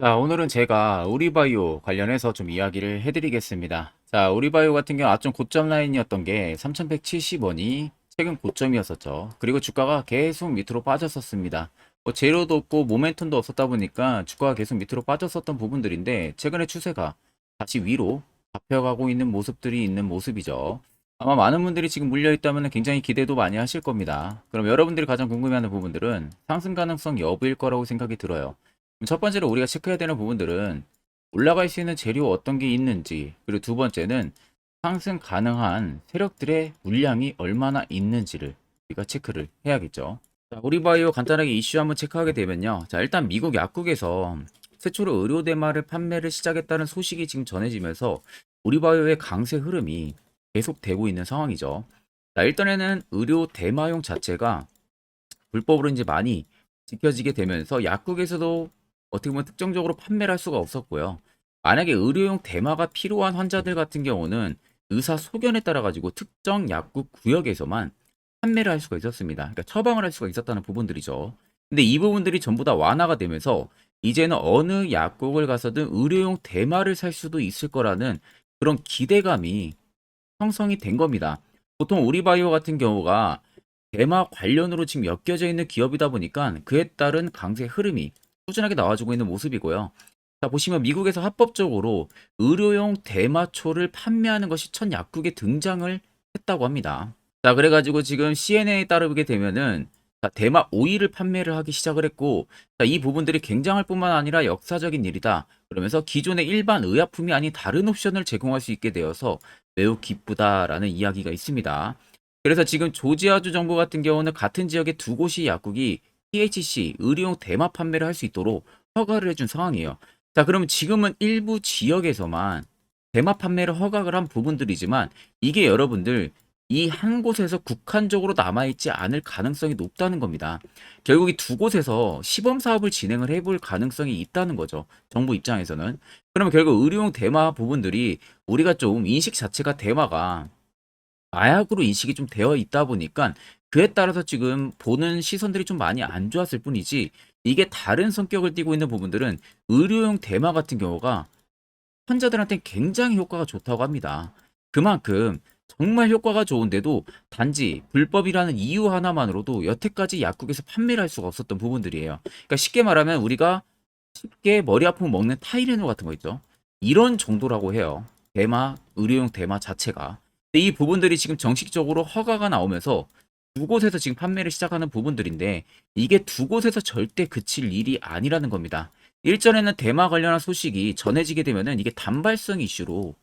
자, 오늘은 제가 우리바이오 관련해서 좀 이야기를 해드리겠습니다. 자, 우리바이오 같은 경우 아점 고점 라인이었던 게 3,170원이 최근 고점이었었죠. 그리고 주가가 계속 밑으로 빠졌었습니다. 뭐 재료도 없고 모멘텀도 없었다 보니까 주가가 계속 밑으로 빠졌었던 부분들인데 최근에 추세가 다시 위로 잡혀가고 있는 모습들이 있는 모습이죠. 아마 많은 분들이 지금 물려있다면 굉장히 기대도 많이 하실 겁니다. 그럼 여러분들이 가장 궁금해하는 부분들은 상승 가능성 여부일 거라고 생각이 들어요. 첫 번째로 우리가 체크해야 되는 부분들은 올라갈 수 있는 재료 어떤 게 있는지, 그리고 두 번째는 상승 가능한 세력들의 물량이 얼마나 있는지를 우리가 체크를 해야겠죠. 자, 우리바이오 간단하게 이슈 한번 체크하게 되면요. 자, 일단 미국 약국에서 최초로 의료 대마를 판매를 시작했다는 소식이 지금 전해지면서 우리바이오의 강세 흐름이 계속되고 있는 상황이죠. 자, 일단에는 의료 대마용 자체가 불법으로 이제 많이 지켜지게 되면서 약국에서도 어떻게 보면 특정적으로 판매를 할 수가 없었고요. 만약에 의료용 대마가 필요한 환자들 같은 경우는 의사 소견에 따라 가지고 특정 약국 구역에서만 판매를 할 수가 있었습니다. 그러니까 처방을 할 수가 있었다는 부분들이죠. 근데 이 부분들이 전부 다 완화가 되면서 이제는 어느 약국을 가서든 의료용 대마를 살 수도 있을 거라는 그런 기대감이 형성이 된 겁니다. 보통 우리바이오 같은 경우가 대마 관련으로 지금 엮여져 있는 기업이다 보니까 그에 따른 강세 흐름이 꾸준하게 나와주고 있는 모습이고요. 자, 보시면 미국에서 합법적으로 의료용 대마초를 판매하는 것이 첫 약국에 등장을 했다고 합니다. 자, 그래가지고 지금 CNN에 따르게 되면은 자, 대마 오일을 판매를 하기 시작을 했고, 자, 이 부분들이 굉장할 뿐만 아니라 역사적인 일이다. 그러면서 기존의 일반 의약품이 아닌 다른 옵션을 제공할 수 있게 되어서 매우 기쁘다라는 이야기가 있습니다. 그래서 지금 조지아주 정부 같은 경우는 같은 지역의 두 곳이 약국이 THC 의료용 대마 판매를 할 수 있도록 허가를 해준 상황이에요. 자, 그러면 지금은 일부 지역에서만 대마 판매를 허가를 한 부분들이지만 이게 여러분들 이 한 곳에서 국한적으로 남아있지 않을 가능성이 높다는 겁니다. 결국 이 두 곳에서 시범 사업을 진행을 해볼 가능성이 있다는 거죠. 정부 입장에서는. 그러면 결국 의료용 대마 부분들이 우리가 좀 인식 자체가 대마가 마약으로 인식이 좀 되어 있다 보니까 그에 따라서 지금 보는 시선들이 좀 많이 안 좋았을 뿐이지 이게 다른 성격을 띠고 있는 부분들은 의료용 대마 같은 경우가 환자들한테 굉장히 효과가 좋다고 합니다. 그만큼 정말 효과가 좋은데도 단지 불법이라는 이유 하나만으로도 여태까지 약국에서 판매를 할 수가 없었던 부분들이에요. 그러니까 쉽게 말하면 우리가 쉽게 머리 아프면 먹는 타이레놀 같은 거 있죠. 이런 정도라고 해요. 대마, 의료용 대마 자체가. 근데 이 부분들이 지금 정식적으로 허가가 나오면서 두 곳에서 지금 판매를 시작하는 부분들인데 이게 두 곳에서 절대 그칠 일이 아니라는 겁니다. 일전에는 대마 관련한 소식이 전해지게 되면은 이게 단발성 이슈로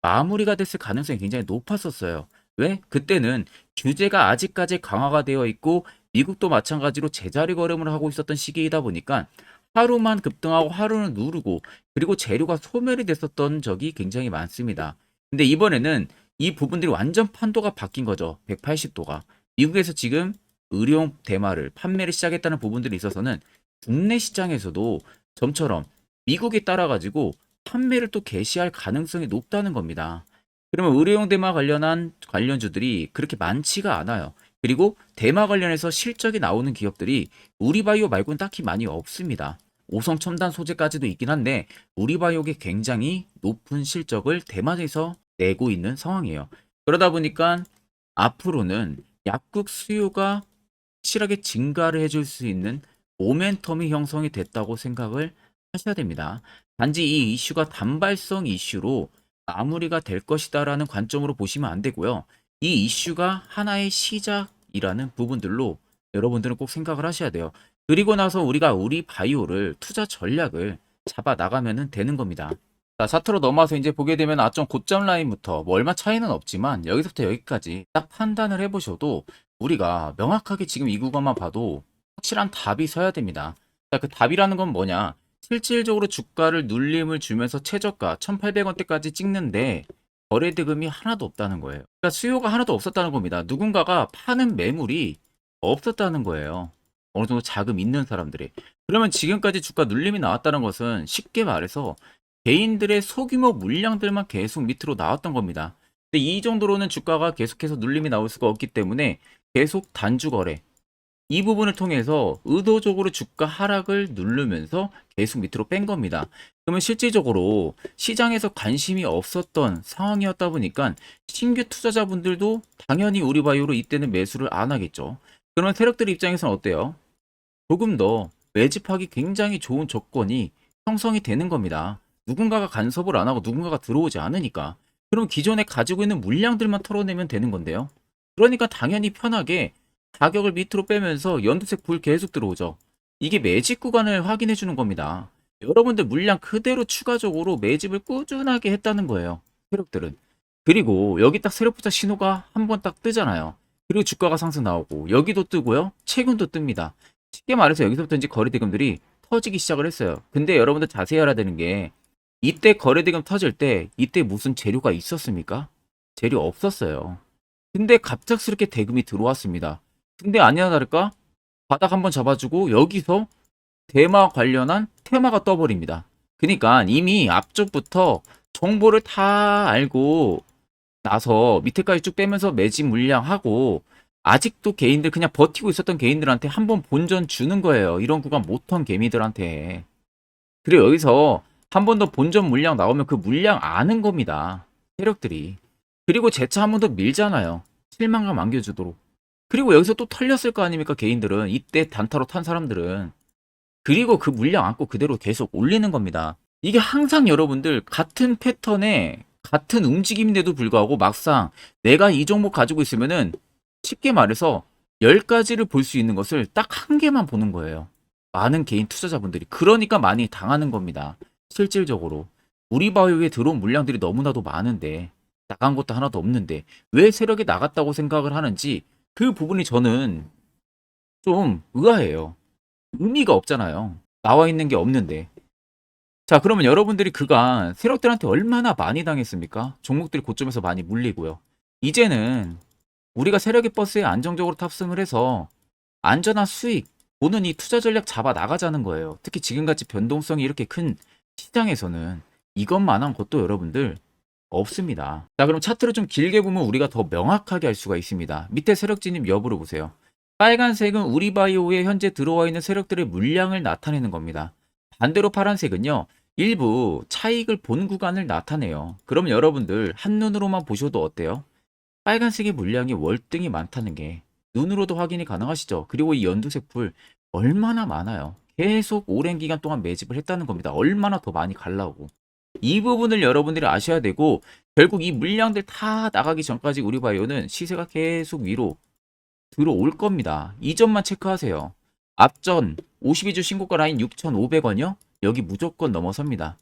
마무리가 됐을 가능성이 굉장히 높았었어요. 왜? 그때는 규제가 아직까지 강화가 되어 있고 미국도 마찬가지로 제자리 걸음을 하고 있었던 시기이다 보니까 하루만 급등하고 하루는 누르고 그리고 재료가 소멸이 됐었던 적이 굉장히 많습니다. 근데 이번에는 이 부분들이 완전 판도가 바뀐 거죠. 180도가. 미국에서 지금 의료용 대마를 판매를 시작했다는 부분들이 있어서는 국내 시장에서도 점처럼 미국에 따라 가지고 판매를 또 개시할 가능성이 높다는 겁니다. 그러면 의료용 대마 관련한 관련주들이 그렇게 많지가 않아요. 그리고 대마 관련해서 실적이 나오는 기업들이 우리바이오 말고는 딱히 많이 없습니다. 오성 첨단 소재까지도 있긴 한데 우리바이오가 굉장히 높은 실적을 대마에서 내고 있는 상황이에요. 그러다 보니까 앞으로는 약국 수요가 확실하게 증가를 해줄 수 있는 모멘텀이 형성이 됐다고 생각을 하셔야 됩니다. 단지 이 이슈가 단발성 이슈로 마무리가 될 것이다라는 관점으로 보시면 안 되고요. 이 이슈가 하나의 시작이라는 부분들로 여러분들은 꼭 생각을 하셔야 돼요. 그리고 나서 우리가 우리 바이오를 투자 전략을 잡아 나가면 되는 겁니다. 자, 차트로 넘어와서 이제 보게 되면 아점 고점 라인부터 뭐 얼마 차이는 없지만 여기서부터 여기까지 딱 판단을 해보셔도 우리가 명확하게 지금 이 구간만 봐도 확실한 답이 서야 됩니다. 자, 그 답이라는 건 뭐냐? 실질적으로 주가를 눌림을 주면서 최저가 1,800원대까지 찍는데 거래 대금이 하나도 없다는 거예요. 그러니까 수요가 하나도 없었다는 겁니다. 누군가가 파는 매물이 없었다는 거예요. 어느 정도 자금 있는 사람들이. 그러면 지금까지 주가 눌림이 나왔다는 것은 쉽게 말해서 개인들의 소규모 물량들만 계속 밑으로 나왔던 겁니다. 근데 이 정도로는 주가가 계속해서 눌림이 나올 수가 없기 때문에 계속 단주 거래, 이 부분을 통해서 의도적으로 주가 하락을 누르면서 계속 밑으로 뺀 겁니다. 그러면 실질적으로 시장에서 관심이 없었던 상황이었다 보니까 신규 투자자분들도 당연히 우리바이오로 이때는 매수를 안 하겠죠. 그러면 세력들 입장에서는 어때요? 조금 더 매집하기 굉장히 좋은 조건이 형성이 되는 겁니다. 누군가가 간섭을 안 하고 누군가가 들어오지 않으니까. 그럼 기존에 가지고 있는 물량들만 털어내면 되는 건데요. 그러니까 당연히 편하게 가격을 밑으로 빼면서 연두색 불 계속 들어오죠. 이게 매집 구간을 확인해 주는 겁니다. 여러분들 물량 그대로 추가적으로 매집을 꾸준하게 했다는 거예요. 세력들은. 그리고 여기 딱 세력부터 신호가 한 번 딱 뜨잖아요. 그리고 주가가 상승 나오고 여기도 뜨고요. 최근도 뜹니다. 쉽게 말해서 여기서부터 이제 거래대금들이 터지기 시작을 했어요. 근데 여러분들 자세히 알아야 되는 게 이때 거래대금 터질 때 이때 무슨 재료가 있었습니까? 재료 없었어요. 근데 갑작스럽게 대금이 들어왔습니다. 근데 아니나 다를까 바닥 한번 잡아주고 여기서 대마 관련한 테마가 떠버립니다. 그러니까 이미 앞쪽부터 정보를 다 알고 나서 밑에까지 쭉 빼면서 매집 물량하고 아직도 개인들 그냥 버티고 있었던 개인들한테 한번 본전 주는 거예요. 이런 구간 못한 개미들한테. 그리고 여기서 한 번 더 본전 물량 나오면 그 물량 아는 겁니다. 세력들이. 그리고 재차 한 번 더 밀잖아요. 실망감 안겨주도록. 그리고 여기서 또 털렸을 거 아닙니까? 개인들은. 이때 단타로 탄 사람들은. 그리고 그 물량 안고 그대로 계속 올리는 겁니다. 이게 항상 여러분들 같은 패턴에 같은 움직임인데도 불구하고 막상 내가 이 종목 가지고 있으면은 쉽게 말해서 10가지를 볼 수 있는 것을 딱 한 개만 보는 거예요. 많은 개인 투자자분들이. 그러니까 많이 당하는 겁니다. 실질적으로. 우리바이오에 들어온 물량들이 너무나도 많은데 나간 것도 하나도 없는데 왜 세력이 나갔다고 생각을 하는지 그 부분이 저는 좀 의아해요. 의미가 없잖아요. 나와 있는 게 없는데. 자, 그러면 여러분들이 그간 세력들한테 얼마나 많이 당했습니까? 종목들이 고점에서 많이 물리고요. 이제는 우리가 세력의 버스에 안정적으로 탑승을 해서 안전한 수익 보는 이 투자 전략 잡아 나가자는 거예요. 특히 지금같이 변동성이 이렇게 큰 시장에서는 이것만한 것도 여러분들 없습니다. 자, 그럼 차트를 좀 길게 보면 우리가 더 명확하게 알 수가 있습니다. 밑에 세력진입 여부를 보세요. 빨간색은 우리바이오에 현재 들어와 있는 세력들의 물량을 나타내는 겁니다. 반대로 파란색은요. 일부 차익을 본 구간을 나타내요. 그럼 여러분들 한눈으로만 보셔도 어때요? 빨간색의 물량이 월등히 많다는 게 눈으로도 확인이 가능하시죠. 그리고 이 연두색 불 얼마나 많아요. 계속 오랜 기간 동안 매집을 했다는 겁니다. 얼마나 더 많이 갈라고. 이 부분을 여러분들이 아셔야 되고 결국 이 물량들 다 나가기 전까지 우리바이오는 시세가 계속 위로 들어올 겁니다. 이 점만 체크하세요. 앞전 52주 신고가 라인 6,500원이요? 여기 무조건 넘어섭니다.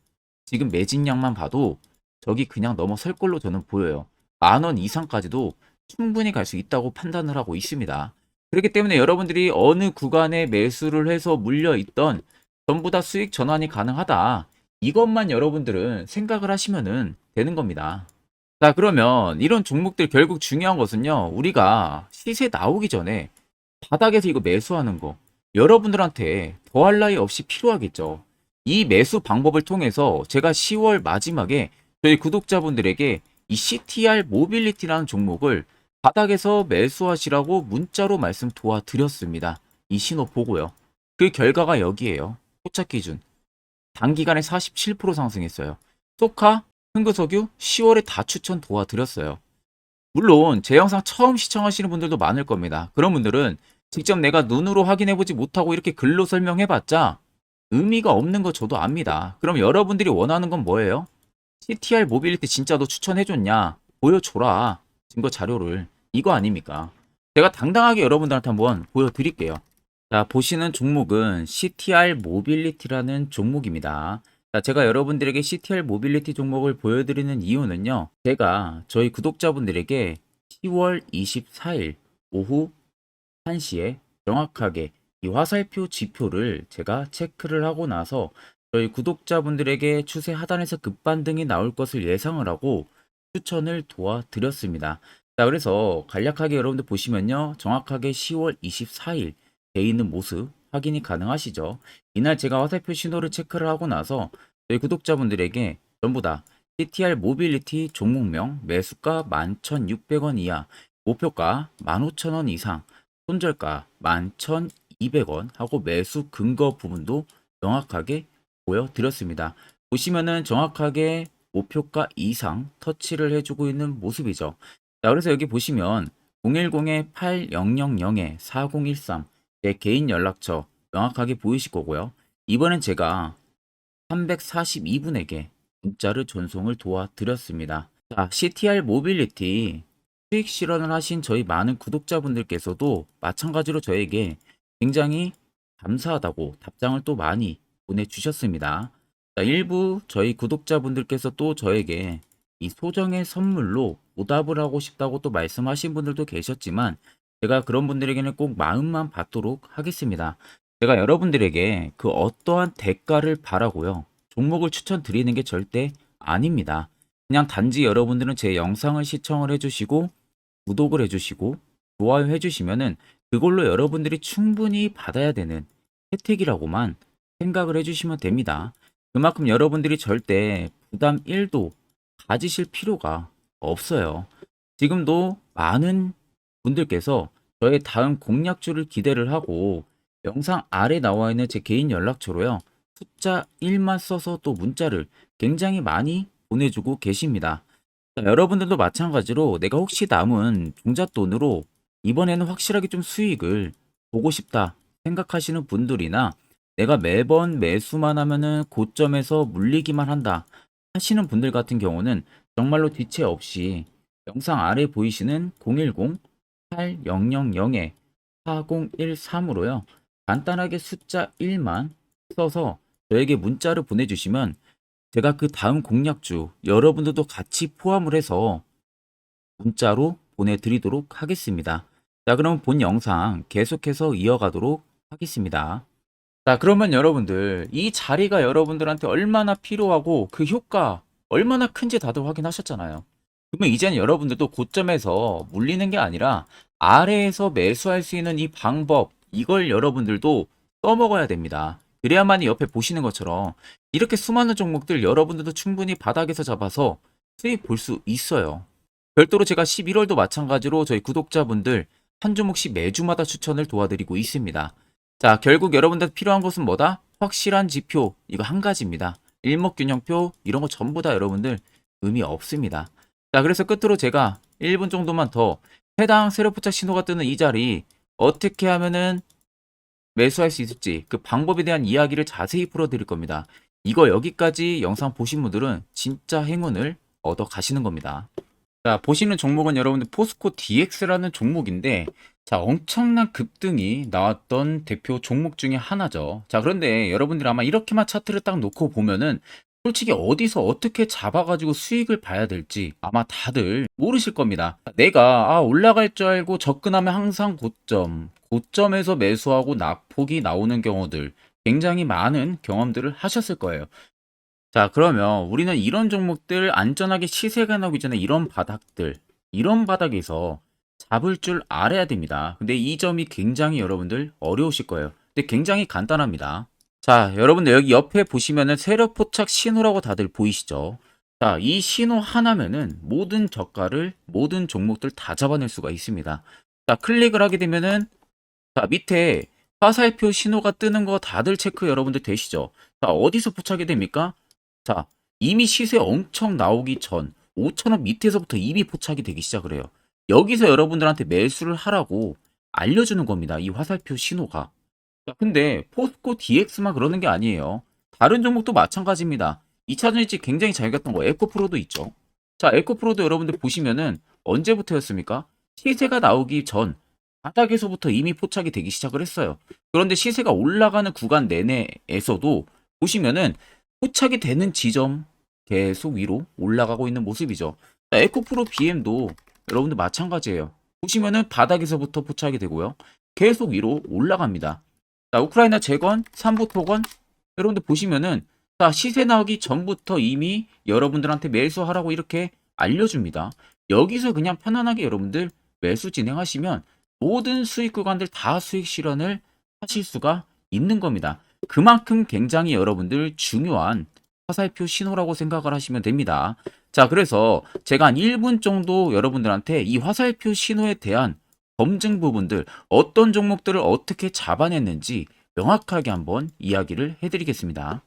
지금 매진량만 봐도 저기 그냥 넘어설 걸로 저는 보여요. 10,000원 이상까지도 충분히 갈 수 있다고 판단을 하고 있습니다. 그렇기 때문에 여러분들이 어느 구간에 매수를 해서 물려있던 전부 다 수익 전환이 가능하다. 이것만 여러분들은 생각을 하시면 되는 겁니다. 자, 그러면 이런 종목들 결국 중요한 것은요. 우리가 시세 나오기 전에 바닥에서 이거 매수하는 거 여러분들한테 더할 나위 없이 필요하겠죠. 이 매수 방법을 통해서 제가 10월 마지막에 저희 구독자분들에게 이 CTR 모빌리티라는 종목을 바닥에서 매수하시라고 문자로 말씀 도와드렸습니다. 이 신호 보고요. 그 결과가 여기에요. 포착 기준. 단기간에 47% 상승했어요. 소카, 흥그석유 10월에 다 추천 도와드렸어요. 물론 제 영상 처음 시청하시는 분들도 많을 겁니다. 그런 분들은 직접 내가 눈으로 확인해보지 못하고 이렇게 글로 설명해봤자 의미가 없는 거 저도 압니다. 그럼 여러분들이 원하는 건 뭐예요? CTR 모빌리티 진짜 너 추천해줬냐? 보여줘라. 증거 자료를. 이거 아닙니까? 제가 당당하게 여러분들한테 한번 보여드릴게요. 자, 보시는 종목은 CTR 모빌리티라는 종목입니다. 자, 제가 여러분들에게 CTR 모빌리티 종목을 보여드리는 이유는요. 제가 저희 구독자분들에게 10월 24일 오후 1시에 정확하게 이 화살표 지표를 제가 체크를 하고 나서 저희 구독자분들에게 추세 하단에서 급반등이 나올 것을 예상을 하고 추천을 도와드렸습니다. 자, 그래서 간략하게 여러분들 보시면요. 정확하게 10월 24일 돼 있는 모습 확인이 가능하시죠. 이날 제가 화살표 신호를 체크를 하고 나서 저희 구독자분들에게 전부 다 CTR 모빌리티 종목명 매수가 11,600원 이하 목표가 15,000원 이상 손절가 11,200원 하고 매수 근거 부분도 명확하게 보여드렸습니다. 보시면은 정확하게 목표가 이상 터치를 해주고 있는 모습이죠. 자, 그래서 여기 보시면 010-8000-4013 제 개인 연락처 명확하게 보이실 거고요. 이번엔 제가 342분에게 문자를 전송을 도와드렸습니다. 자, CTR 모빌리티 수익 실현을 하신 저희 많은 구독자분들께서도 마찬가지로 저에게 굉장히 감사하다고 답장을 또 많이 보내주셨습니다. 자, 일부 저희 구독자분들께서 또 저에게 이 소정의 선물로 보답을 하고 싶다고 또 말씀하신 분들도 계셨지만 제가 그런 분들에게는 꼭 마음만 받도록 하겠습니다. 제가 여러분들에게 그 어떠한 대가를 바라고요. 종목을 추천드리는 게 절대 아닙니다. 그냥 단지 여러분들은 제 영상을 시청을 해주시고 구독을 해주시고 좋아요 해주시면은 그걸로 여러분들이 충분히 받아야 되는 혜택이라고만 생각을 해주시면 됩니다. 그만큼 여러분들이 절대 부담 1도 가지실 필요가 없어요. 지금도 많은 분들께서 저의 다음 공략주를 기대를 하고 영상 아래 나와 있는 제 개인 연락처로요. 숫자 1만 써서 또 문자를 굉장히 많이 보내주고 계십니다. 자, 여러분들도 마찬가지로 내가 혹시 남은 종잣돈으로 이번에는 확실하게 좀 수익을 보고 싶다 생각하시는 분들이나 내가 매번 매수만 하면은 고점에서 물리기만 한다 하시는 분들 같은 경우는 정말로 뒤채 없이 영상 아래 보이시는 010-8000-4013으로요. 간단하게 숫자 1만 써서 저에게 문자를 보내주시면 제가 그 다음 공략주 여러분들도 같이 포함을 해서 문자로 보내드리도록 하겠습니다. 자, 그럼 본 영상 계속해서 이어가도록 하겠습니다. 자, 그러면 여러분들 이 자리가 여러분들한테 얼마나 필요하고 그 효과 얼마나 큰지 다들 확인하셨잖아요. 그러면 이제는 여러분들도 고점에서 물리는 게 아니라 아래에서 매수할 수 있는 이 방법 이걸 여러분들도 써먹어야 됩니다. 그래야만이 옆에 보시는 것처럼 이렇게 수많은 종목들 여러분들도 충분히 바닥에서 잡아서 수익 볼 수 있어요. 별도로 제가 11월도 마찬가지로 저희 구독자분들 한 종목씩 매주마다 추천을 도와드리고 있습니다. 자, 결국 여러분들 필요한 것은 뭐다? 확실한 지표, 이거 한 가지입니다. 일목균형표, 이런 거 전부 다 여러분들 의미 없습니다. 자, 그래서 끝으로 제가 1분 정도만 더 해당 세력포착 신호가 뜨는 이 자리 어떻게 하면은 매수할 수 있을지 그 방법에 대한 이야기를 자세히 풀어드릴 겁니다. 이거 여기까지 영상 보신 분들은 진짜 행운을 얻어 가시는 겁니다. 자, 보시는 종목은 여러분들 포스코 DX라는 종목인데, 자, 엄청난 급등이 나왔던 대표 종목 중에 하나죠. 자, 그런데 여러분들 아마 이렇게만 차트를 딱 놓고 보면은 솔직히 어디서 어떻게 잡아가지고 수익을 봐야 될지 아마 다들 모르실 겁니다. 내가 올라갈 줄 알고 접근하면 항상 고점에서 매수하고 낙폭이 나오는 경우들 굉장히 많은 경험들을 하셨을 거예요. 자, 그러면 우리는 이런 종목들 안전하게 시세가 나오기 전에 이런 바닥에서 잡을 줄 알아야 됩니다. 근데 이 점이 굉장히 여러분들 어려우실 거예요. 근데 굉장히 간단합니다. 자, 여러분들 여기 옆에 보시면은 세력 포착 신호라고 다들 보이시죠? 자, 이 신호 하나면은 모든 저가를, 모든 종목들 다 잡아낼 수가 있습니다. 자, 클릭을 하게 되면은 자, 밑에 화살표 신호가 뜨는 거 다들 체크 여러분들 되시죠? 자, 어디서 포착이 됩니까? 자, 이미 시세 엄청 나오기 전 5,000원 밑에서부터 이미 포착이 되기 시작을 해요. 여기서 여러분들한테 매수를 하라고 알려주는 겁니다. 이 화살표 신호가. 자, 근데 포스코 DX만 그러는 게 아니에요. 다른 종목도 마찬가지입니다. 2차전 일찍 굉장히 잘 갔던 거 에코프로도 있죠. 자, 에코프로도 여러분들 보시면은 언제부터였습니까? 시세가 나오기 전 바닥에서부터 이미 포착이 되기 시작을 했어요. 그런데 시세가 올라가는 구간 내내에서도 보시면은 포착이 되는 지점 계속 위로 올라가고 있는 모습이죠. 자, 에코프로 BM도 여러분들 마찬가지예요. 보시면은 바닥에서부터 포착이 되고요. 계속 위로 올라갑니다. 자, 우크라이나 재건, 삼부 토건 여러분들 보시면은 자, 시세 나오기 전부터 이미 여러분들한테 매수하라고 이렇게 알려줍니다. 여기서 그냥 편안하게 여러분들 매수 진행하시면 모든 수익 구간들 다 수익 실현을 하실 수가 있는 겁니다. 그만큼 굉장히 여러분들 중요한 화살표 신호라고 생각을 하시면 됩니다. 자, 그래서 제가 한 1분 정도 여러분들한테 이 화살표 신호에 대한 검증 부분들, 어떤 종목들을 어떻게 잡아냈는지 명확하게 한번 이야기를 해드리겠습니다.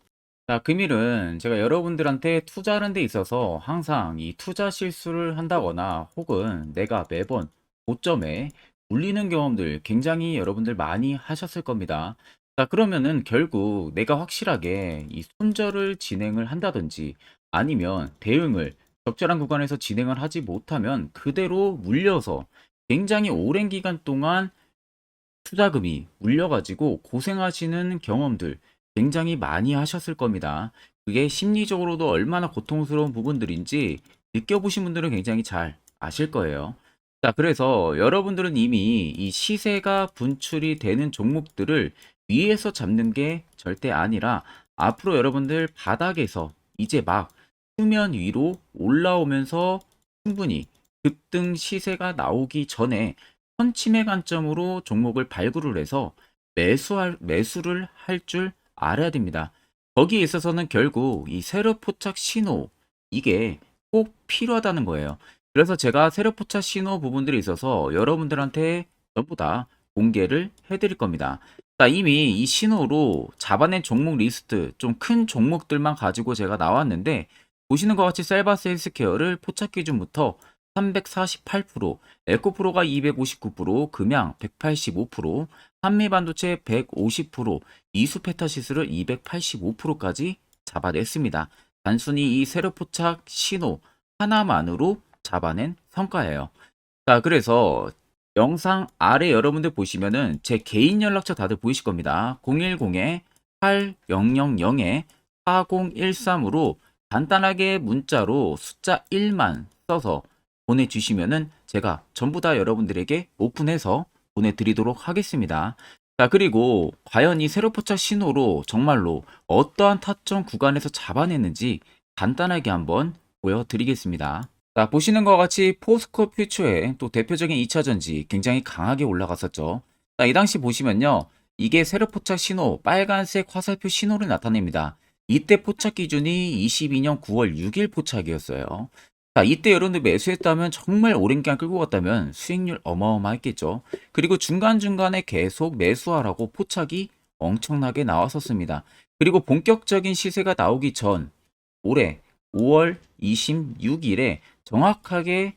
자, 금일은 제가 여러분들한테 투자하는 데 있어서 항상 이 투자 실수를 한다거나 혹은 내가 매번 고점에 물리는 경험들 굉장히 여러분들 많이 하셨을 겁니다. 자, 그러면은 결국 내가 확실하게 이 손절을 진행을 한다든지 아니면 대응을 적절한 구간에서 진행을 하지 못하면 그대로 물려서 굉장히 오랜 기간 동안 투자금이 물려가지고 고생하시는 경험들 굉장히 많이 하셨을 겁니다. 그게 심리적으로도 얼마나 고통스러운 부분들인지 느껴보신 분들은 굉장히 잘 아실 거예요. 자, 그래서 여러분들은 이미 이 시세가 분출이 되는 종목들을 위에서 잡는 게 절대 아니라 앞으로 여러분들 바닥에서 이제 막 수면 위로 올라오면서 충분히 급등 시세가 나오기 전에 선침해 관점으로 종목을 발굴을 해서 매수를 할 줄 알아야 됩니다. 거기에 있어서는 결국 이 세력 포착 신호 이게 꼭 필요하다는 거예요. 그래서 제가 세력 포착 신호 부분들이 있어서 여러분들한테 전부 다 공개를 해드릴 겁니다. 자, 이미 이 신호로 잡아낸 종목 리스트 좀 큰 종목들만 가지고 제가 나왔는데 보시는 것 같이 셀바스 헬스케어를 포착 기준부터 348%, 에코프로가 259%, 금양 185%, 한미반도체 150%, 이수페타시스를 285%까지 잡아냈습니다. 단순히 이 세력포착 신호 하나만으로 잡아낸 성과예요. 자, 그래서 영상 아래 여러분들 보시면은 제 개인 연락처 다들 보이실 겁니다. 010-8010-4013으로 간단하게 문자로 숫자 1만 써서 보내주시면은 제가 전부 다 여러분들에게 오픈해서 보내드리도록 하겠습니다. 자, 그리고 과연 이 세로포착 신호로 정말로 어떠한 타점 구간에서 잡아냈는지 간단하게 한번 보여드리겠습니다. 자, 보시는 것 같이 포스코 퓨처의 또 대표적인 2차전지 굉장히 강하게 올라갔었죠. 자, 이 당시 보시면요. 이게 세력 포착 신호, 빨간색 화살표 신호를 나타냅니다. 이때 포착 기준이 22년 9월 6일 포착이었어요. 자, 이때 여러분들 매수했다면 정말 오랜 기간 끌고 갔다면 수익률 어마어마했겠죠. 그리고 중간중간에 계속 매수하라고 포착이 엄청나게 나왔었습니다. 그리고 본격적인 시세가 나오기 전 올해 5월 26일에 정확하게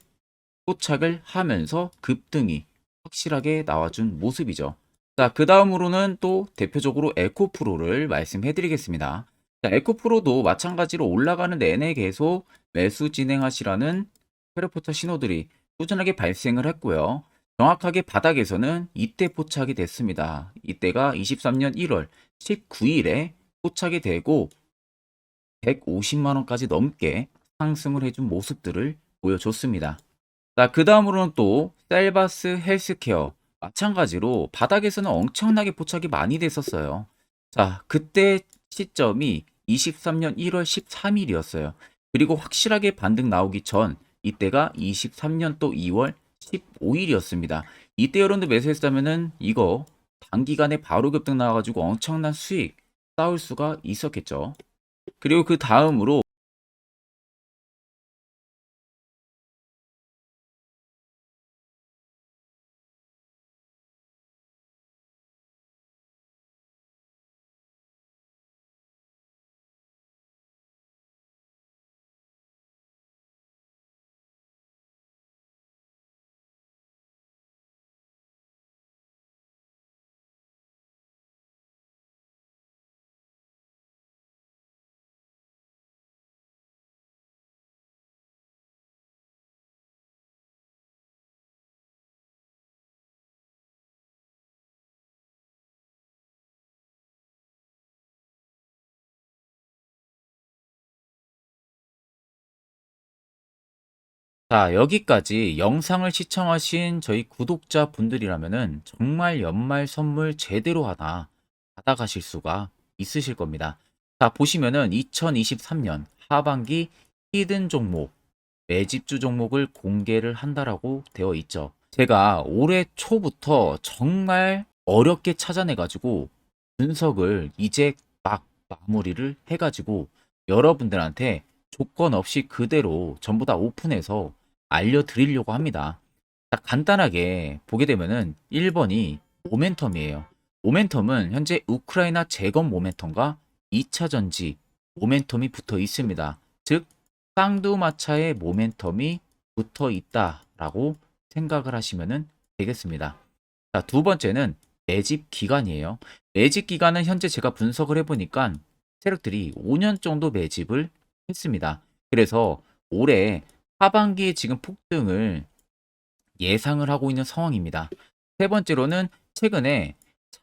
포착을 하면서 급등이 확실하게 나와준 모습이죠. 자, 그 다음으로는 또 대표적으로 에코프로를 말씀해 드리겠습니다. 자, 에코프로도 마찬가지로 올라가는 내내 계속 매수 진행하시라는 페르포터 신호들이 꾸준하게 발생을 했고요. 정확하게 바닥에서는 이때 포착이 됐습니다. 이때가 23년 1월 19일에 포착이 되고 150만 원까지 넘게 상승을 해준 모습들을 보여줬습니다. 자, 그 다음으로는 또 셀바스 헬스케어 마찬가지로 바닥에서는 엄청나게 포착이 많이 됐었어요. 자, 그때 시점이 23년 1월 13일이었어요. 그리고 확실하게 반등 나오기 전 이때가 23년 또 2월 15일이었습니다. 이때 여러분들 매수했다면은 이거 단기간에 바로 급등 나와가지고 엄청난 수익 쌓을 수가 있었겠죠. 그리고 그 다음으로 자, 여기까지 영상을 시청하신 저희 구독자분들이라면은 정말 연말 선물 제대로 하나 받아가실 수가 있으실 겁니다. 자, 보시면은 2023년 하반기 히든 종목, 매집주 종목을 공개를 한다라고 되어 있죠. 제가 올해 초부터 정말 어렵게 찾아내가지고 분석을 이제 막 마무리를 해가지고 여러분들한테 조건 없이 그대로 전부 다 오픈해서 알려드리려고 합니다. 딱 간단하게 보게 되면은 1번이 모멘텀이에요. 모멘텀은 현재 우크라이나 재건 모멘텀과 2차 전지 모멘텀이 붙어 있습니다. 즉 쌍두마차의 모멘텀이 붙어 있다라고 생각을 하시면 되겠습니다. 자, 두 번째는 매집 기간이에요. 매집 기간은 현재 제가 분석을 해보니까 세력들이 5년 정도 매집을 했습니다. 그래서 올해 하반기에 지금 폭등을 예상을 하고 있는 상황입니다. 세 번째로는 최근에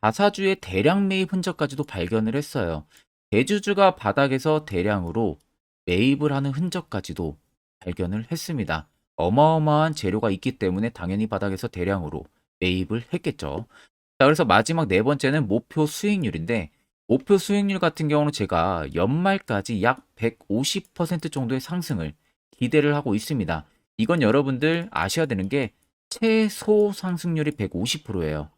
자사주의 대량 매입 흔적까지도 발견을 했어요. 대주주가 바닥에서 대량으로 매입을 하는 흔적까지도 발견을 했습니다. 어마어마한 재료가 있기 때문에 당연히 바닥에서 대량으로 매입을 했겠죠. 자, 그래서 마지막 네 번째는 목표 수익률인데, 목표 수익률 같은 경우는 제가 연말까지 약 150% 정도의 상승을 기대를 하고 있습니다. 이건 여러분들 아셔야 되는 게 최소 상승률이 150%예요.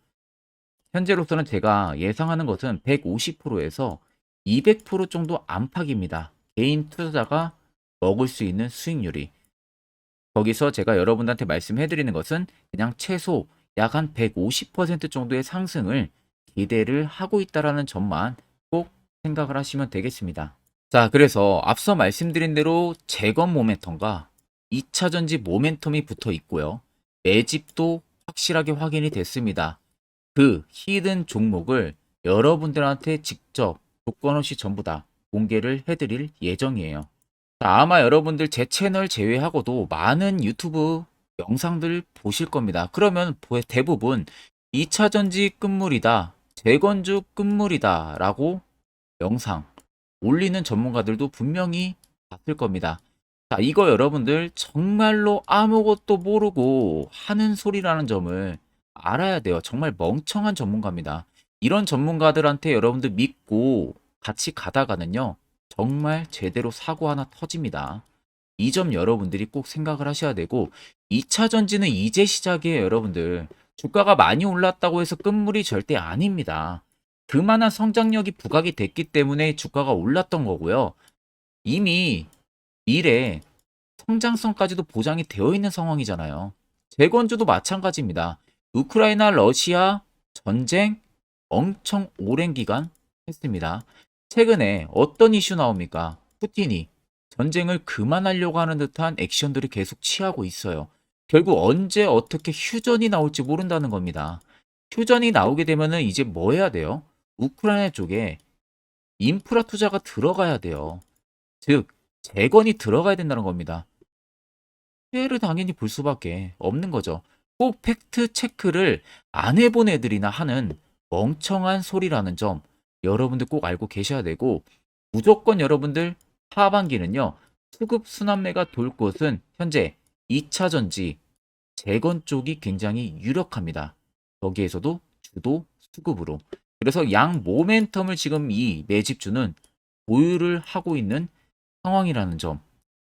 현재로서는 제가 예상하는 것은 150%에서 200% 정도 안팎입니다. 개인 투자자가 먹을 수 있는 수익률이. 거기서 제가 여러분들한테 말씀해 드리는 것은 그냥 최소 약 한 150% 정도의 상승을 기대를 하고 있다라는 점만 꼭 생각을 하시면 되겠습니다. 자, 그래서 앞서 말씀드린 대로 재건 모멘텀과 2차 전지 모멘텀이 붙어 있고요. 매집도 확실하게 확인이 됐습니다. 그 히든 종목을 여러분들한테 직접 조건 없이 전부 다 공개를 해드릴 예정이에요. 자, 아마 여러분들 제 채널 제외하고도 많은 유튜브 영상들 보실 겁니다. 그러면 대부분 2차 전지 끝물이다, 재건주 끝물이다 라고 영상 올리는 전문가들도 분명히 봤을 겁니다. 자, 이거 여러분들 정말로 아무것도 모르고 하는 소리라는 점을 알아야 돼요. 정말 멍청한 전문가입니다. 이런 전문가들한테 여러분들 믿고 같이 가다가는요, 정말 제대로 사고 하나 터집니다. 이 점 여러분들이 꼭 생각을 하셔야 되고, 2차 전지는 이제 시작이에요, 여러분들. 주가가 많이 올랐다고 해서 끝물이 절대 아닙니다. 그만한 성장력이 부각이 됐기 때문에 주가가 올랐던 거고요. 이미 미래 성장성까지도 보장이 되어 있는 상황이잖아요. 재건주도 마찬가지입니다. 우크라이나 러시아 전쟁 엄청 오랜 기간 했습니다. 최근에 어떤 이슈 나옵니까? 푸틴이 전쟁을 그만하려고 하는 듯한 액션들을 계속 취하고 있어요. 결국 언제 어떻게 휴전이 나올지 모른다는 겁니다. 휴전이 나오게 되면은 이제 뭐 해야 돼요? 우크라이나 쪽에 인프라 투자가 들어가야 돼요. 즉, 재건이 들어가야 된다는 겁니다. 피해를 당연히 볼 수밖에 없는 거죠. 꼭 팩트 체크를 안 해본 애들이나 하는 멍청한 소리라는 점 여러분들 꼭 알고 계셔야 되고, 무조건 여러분들 하반기는요, 수급 순환매가 돌 곳은 현재 2차 전지 재건 쪽이 굉장히 유력합니다. 거기에서도 주도 수급으로. 그래서 양 모멘텀을 지금 이 매집주는 보유를 하고 있는 상황이라는 점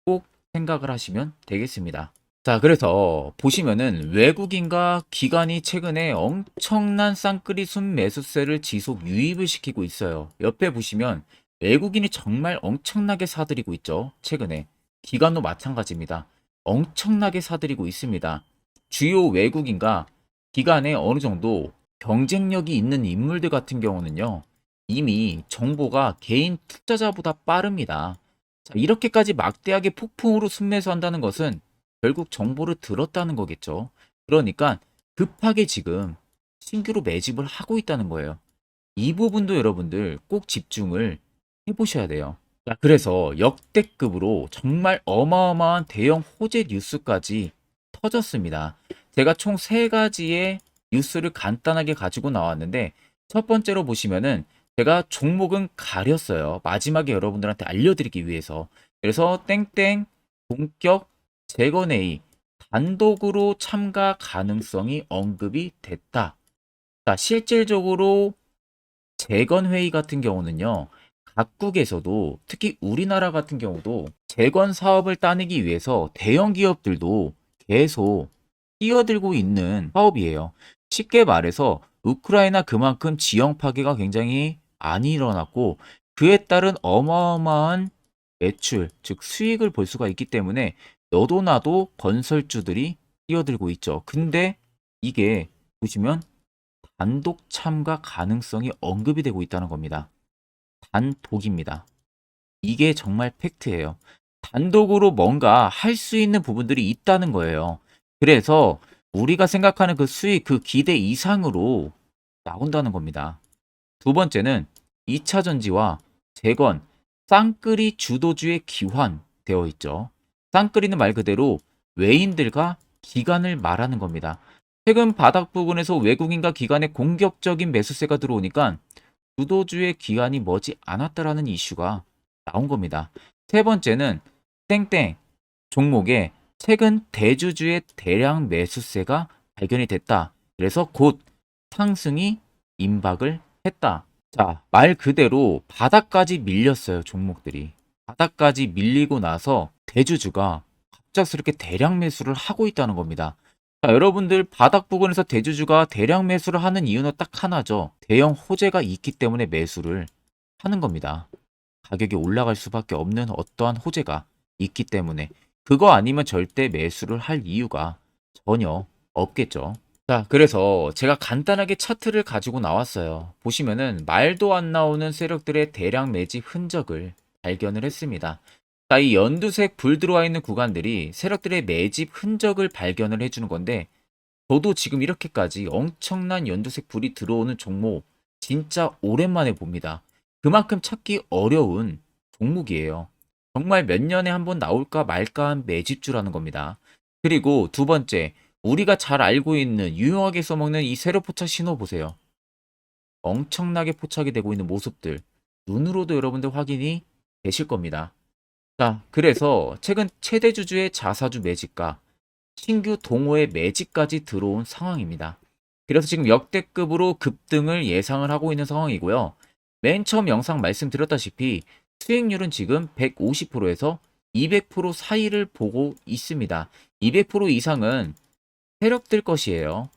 꼭 생각을 하시면 되겠습니다. 자, 그래서 보시면은 외국인과 기관이 최근에 엄청난 쌍끌이 순매수세를 지속 유입을 시키고 있어요. 옆에 보시면 외국인이 정말 엄청나게 사들이고 있죠. 최근에. 기관도 마찬가지입니다. 엄청나게 사들이고 있습니다. 주요 외국인과 기관에 어느 정도 경쟁력이 있는 인물들 같은 경우는요, 이미 정보가 개인 투자자보다 빠릅니다. 자, 이렇게까지 막대하게 폭풍으로 순매수한다는 것은 결국 정보를 들었다는 거겠죠. 그러니까 급하게 지금 신규로 매집을 하고 있다는 거예요. 이 부분도 여러분들 꼭 집중을 해보셔야 돼요. 자, 그래서 역대급으로 정말 어마어마한 대형 호재 뉴스까지 터졌습니다. 제가 총 세 가지의 뉴스를 간단하게 가지고 나왔는데, 첫 번째로 보시면은 제가 종목은 가렸어요. 마지막에 여러분들한테 알려드리기 위해서. 그래서 땡땡 본격 재건회의 단독으로 참가 가능성이 언급이 됐다. 자, 실질적으로 재건회의 같은 경우는요, 각국에서도 특히 우리나라 같은 경우도 재건 사업을 따내기 위해서 대형 기업들도 계속 뛰어들고 있는 사업이에요. 쉽게 말해서 우크라이나 그만큼 지형 파괴가 굉장히 많이 일어났고, 그에 따른 어마어마한 매출, 즉 수익을 볼 수가 있기 때문에 너도 나도 건설주들이 뛰어들고 있죠. 근데 이게 보시면 단독 참가 가능성이 언급이 되고 있다는 겁니다. 단독입니다. 이게 정말 팩트예요. 단독으로 뭔가 할 수 있는 부분들이 있다는 거예요. 그래서 우리가 생각하는 그 수익, 그 기대 이상으로 나온다는 겁니다. 두 번째는 2차 전지와 재건, 쌍끌이 주도주의 기환되어 있죠. 쌍끌이는 말 그대로 외인들과 기관을 말하는 겁니다. 최근 바닥 부근에서 외국인과 기관의 공격적인 매수세가 들어오니까 주도주의 기관이 머지 않았다라는 이슈가 나온 겁니다. 세 번째는 땡땡 종목에 최근 대주주의 대량 매수세가 발견이 됐다. 그래서 곧 상승이 임박을 했다. 자, 말 그대로 바닥까지 밀렸어요, 종목들이. 바닥까지 밀리고 나서 대주주가 갑작스럽게 대량 매수를 하고 있다는 겁니다. 자, 여러분들 바닥 부근에서 대주주가 대량 매수를 하는 이유는 딱 하나죠. 대형 호재가 있기 때문에 매수를 하는 겁니다. 가격이 올라갈 수밖에 없는 어떠한 호재가 있기 때문에 그거 아니면 절대 매수를 할 이유가 전혀 없겠죠. 자, 그래서 제가 간단하게 차트를 가지고 나왔어요. 보시면은 말도 안 나오는 세력들의 대량 매집 흔적을 발견을 했습니다. 자, 이 연두색 불 들어와 있는 구간들이 세력들의 매집 흔적을 발견을 해주는 건데, 저도 지금 이렇게까지 엄청난 연두색 불이 들어오는 종목 진짜 오랜만에 봅니다. 그만큼 찾기 어려운 종목이에요. 정말 몇 년에 한 번 나올까 말까 한 매집주라는 겁니다. 그리고 두 번째, 우리가 잘 알고 있는 유용하게 써먹는 이 세로 포착 신호 보세요. 엄청나게 포착이 되고 있는 모습들 눈으로도 여러분들 확인이 되실 겁니다. 자, 그래서 최근 최대 주주의 자사주 매집과 신규 동호회 매집까지 들어온 상황입니다. 그래서 지금 역대급으로 급등을 예상을 하고 있는 상황이고요. 맨 처음 영상 말씀드렸다시피 수익률은 지금 150%에서 200% 사이를 보고 있습니다. 200% 이상은 세력들 것이에요.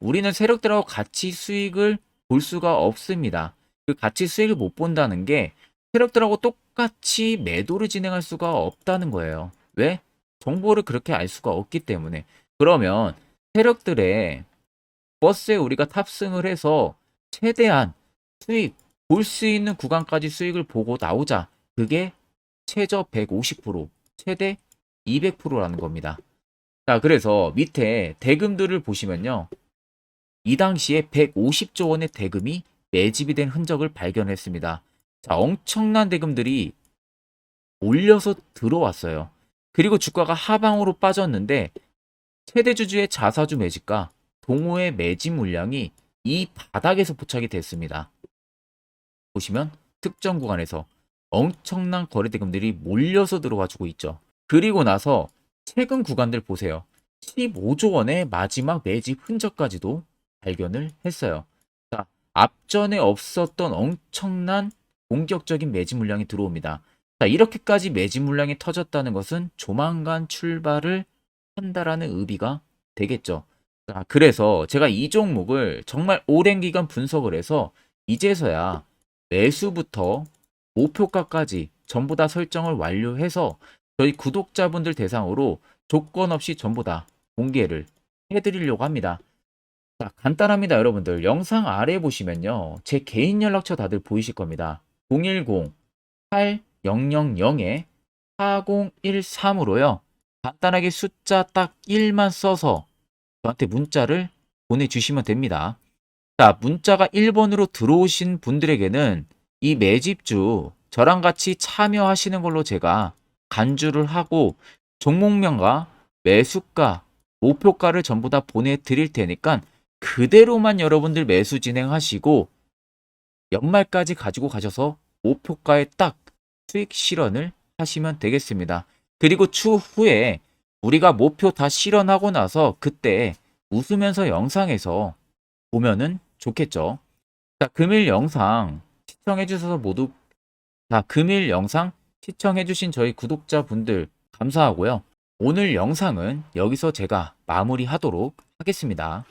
우리는 세력들하고 같이 수익을 볼 수가 없습니다. 그 같이 수익을 못 본다는 게 세력들하고 똑같이 매도를 진행할 수가 없다는 거예요. 왜? 정보를 그렇게 알 수가 없기 때문에. 그러면 세력들의 버스에 우리가 탑승을 해서 최대한 수익, 볼 수 있는 구간까지 수익을 보고 나오자. 그게 최저 150%, 최대 200%라는 겁니다. 자, 그래서 밑에 대금들을 보시면요. 이 당시에 150조 원의 대금이 매집이 된 흔적을 발견했습니다. 자, 엄청난 대금들이 몰려서 들어왔어요. 그리고 주가가 하방으로 빠졌는데 최대 주주의 자사주 매집과 동호회 매집 물량이 이 바닥에서 포착이 됐습니다. 보시면 특정 구간에서 엄청난 거래 대금들이 몰려서 들어와주고 있죠. 그리고 나서 최근 구간들 보세요. 15조 원의 마지막 매집 흔적까지도 발견을 했어요. 자, 앞전에 없었던 엄청난 공격적인 매집 물량이 들어옵니다. 자, 이렇게까지 매집 물량이 터졌다는 것은 조만간 출발을 한다라는 의미가 되겠죠. 자, 그래서 제가 이 종목을 정말 오랜 기간 분석을 해서 이제서야 매수부터 목표가까지 전부 다 설정을 완료해서 저희 구독자분들 대상으로 조건 없이 전부 다 공개를 해드리려고 합니다. 자, 간단합니다, 여러분들. 영상 아래 보시면요. 제 개인 연락처 다들 보이실 겁니다. 010-8000-4013으로요. 간단하게 숫자 딱 1만 써서 저한테 문자를 보내주시면 됩니다. 자, 문자가 1번으로 들어오신 분들에게는 이 매집주 저랑 같이 참여하시는 걸로 제가 간주를 하고 종목명과 매수가, 목표가를 전부 다 보내드릴 테니까 그대로만 여러분들 매수 진행하시고 연말까지 가지고 가셔서 목표가에 딱 수익 실현을 하시면 되겠습니다. 그리고 추후에 우리가 목표 다 실현하고 나서 그때 웃으면서 영상에서 보면은 좋겠죠. 자, 금일 영상 시청해 주셔서 모두 금일 영상 시청해 주신 저희 구독자분들 감사하고요. 오늘 영상은 여기서 제가 마무리하도록 하겠습니다.